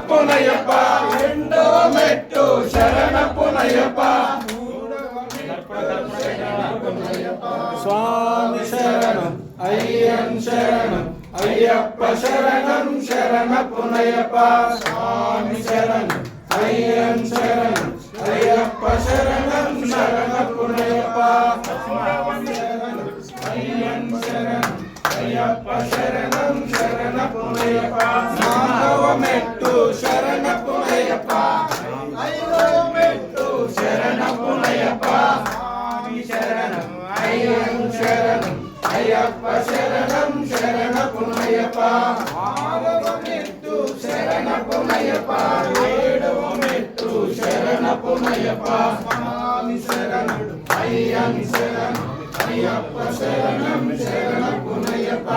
పునయ్యప్ప రెండవ మెట్టు శరణపునయ్యప్ప స్వామి శరణం అయ్యన్ శరణం అయ్యప్ప శరణం శరణపునయ్యప్ప స్వామి శరణం అయ్యన్ శరణం అయ్యప్ప శరణం శరణపునయ్యప్ప అయ్యన్ శరణం అయ్యప్ప శరణం శరణపునయ్యప్ప నాలుగవ మెట్టు శరణపునయ్యప్ప ఐదవ మెట్టు శరణపునయ్యప్ప స్వామి శరణం అయ్యన్ శరణం అయ్యప్ప శరణం శరణపునయ్యప్ప ఆరవ మెట్టు శరణపునయ్యప్ప ఏడవ మెట్టు శరణపునయ్యప్ప స్వామి శరణం అయ్యన్ శరణం అయ్యప్ప శరణం శరణపునయ్యప్ప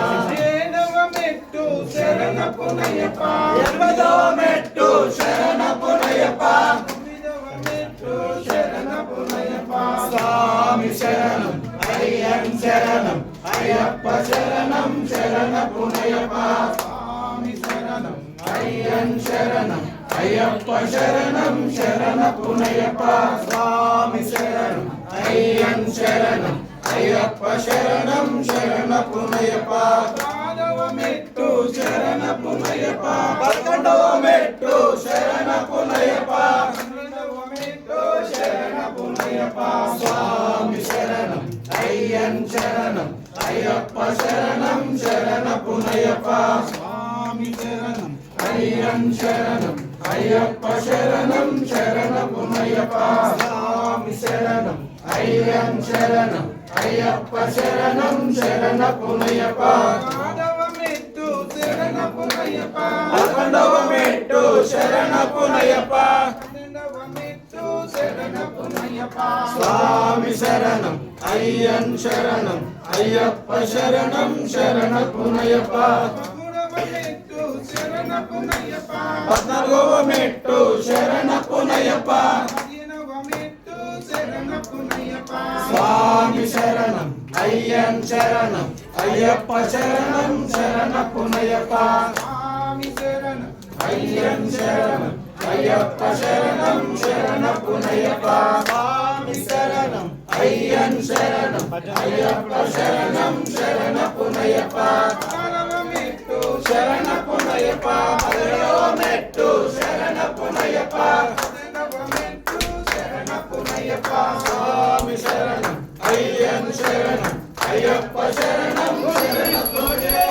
ఏడవ మెట్టు శరణపునయ్యప్ప ఎనిమిదవ మెట్టు శరణపునయ్యప్ప తొమ్మిదవ మెట్టు శరణపునయ్యప్ప స్వామి శరణం అయ్యన్ శరణం అయ్యప్ప శరణం శరణపునయ్యప్ప స్వామి శరణం అయ్యన్ శరణం అయ్యప్ప శరణం శరణపునయ్యప్ప స్వామి శరణం అయ్యన్ శరణం అయ్యప్ప శరణం శరణపునయ్యప్ప పదవ మెట్టు శరణపునయ్యప్ప పదకొండవ మెట్టు శరణపునయ్యప్ప పన్నెండవ మెట్టు శరణపునయ్యప్ప స్వామి శరణం అయ్యన్ శరణం అయ్యప్ప శరణం శరణపునయ్యప్ప స్వామి శరణం అయ్యన్ శరణం అయ్యప్ప శరణం శరణపునయ్యప్ప స్వామి శరణం అయ్యన్ శరణం అయ్యప్ప శరణం శరణపునయ్యప్ప పదవ మెట్టు శరణపునయ్యప్ప పదకొండవ మెట్టు శరణపునయ్యప్ప పన్నెండవ మెట్టు శరణపునయ్యప్ప స్వామి శరణం అయ్యన్ శరణం అయ్యప్ప శరణం శరణపునయ్యప్ప పద్నాలుగవ మెట్టు శరణపునయ్యప్ప స్వామి శరణం అయ్యన్ శరణం అయ్యప్ప శరణం శరణపునయ్యప్ప స్వామి శరణం అయ్యన్ శరణం అయ్యప్ప శరణం శరణపునయ్యప్ప స్వామి శరణం అయ్యన్ శరణం అయ్యప్ప శరణం శరణపునయ్యప్ప శరణపునయ్యప్ప పదవ మెట్టు శరణపునయ్యప్ప శరణపునయ్యప్ప స్వామి శరణం అయ్యన్ శరణం అయ్యప్ప శరణం శరణపునయ్యప్ప